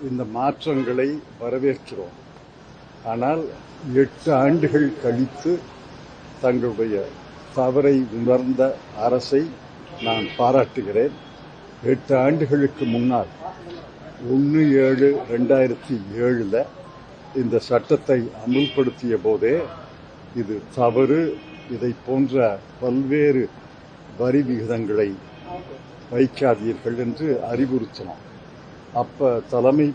இந்த மாற்றங்களை வரவேற்கிறோம். ஆனால் 8 ஆண்டுகள் கழித்து தங்களுடைய தவறை உணர்ந்த அரசை நான் பாராட்டுகிறேன். 8 ஆண்டுகளுக்கு முன்னால் 1/7/2007 இந்த சட்டத்தை அமுல்படுத்திய போதே இது தவறு, இதை போன்ற பல்வேறு வரி விகிதங்களை வைக்காதீர்கள் என்று அறிவுறுத்தினோம். அப்ப தலைமை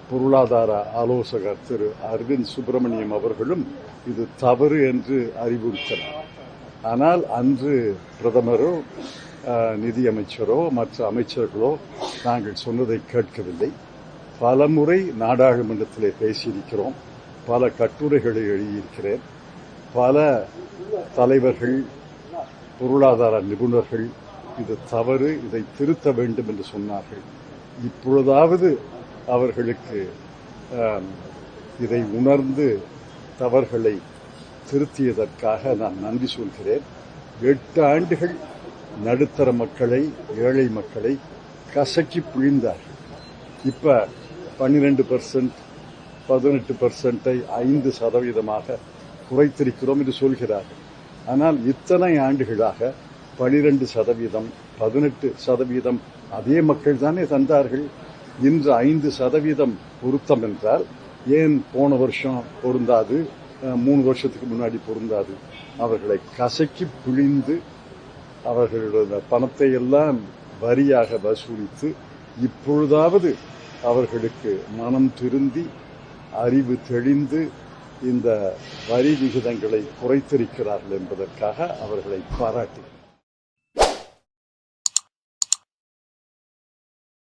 பொருளாதார ஆலோசகர் திரு அரவிந்த் சுப்பிரமணியம் அவர்களும் இது தவறு என்று அறிவுறுத்தினார். ஆனால் அன்று பிரதமரோ நிதியமைச்சரோ மற்ற அமைச்சர்களோ நாங்கள் சொன்னதை கேட்கவில்லை. பலமுறை நாடாளுமன்றத்திலே பேசியிருக்கிறோம், பல கட்டுரைகளை எழுதியிருக்கிறேன். பல தலைவர்கள், பொருளாதார நிபுணர்கள் இது தவறு, இதை திருத்த வேண்டும் என்று சொன்னார்கள். இப்பொழுதாவது அவர்களுக்கு இதை உணர்ந்து தவறுகளை திருத்தியதற்காக நான் நன்றி சொல்கிறேன். 8 ஆண்டுகள் நடுத்தர மக்களை, ஏழை மக்களை கசக்கி பிழிந்தார்கள். இப்ப 12%, 18%, 5% குறைத்திருக்கிறோம் என்று சொல்கிறார்கள். ஆனால் இத்தனை ஆண்டுகளாக 12%, 18% அதே மக்கள் தானே தந்தார்கள். இன்று 5% பொருத்தம் என்றால் ஏன் போன வருஷம் பொருந்தாது, 3 வருஷத்துக்கு முன்னாடி பொருந்தாது? அவர்களை கசக்கி பிழிந்து அவர்களுடைய பணத்தை எல்லாம் வரியாக வசூலித்து இப்பொழுதாவது அவர்களுக்கு மனம் திருந்தி அறிவு தெளிந்து இந்த வரி விகிதங்களை குறைத்திருக்கிறார்கள் என்பதற்காக அவர்களை பாராட்டுகிறேன்.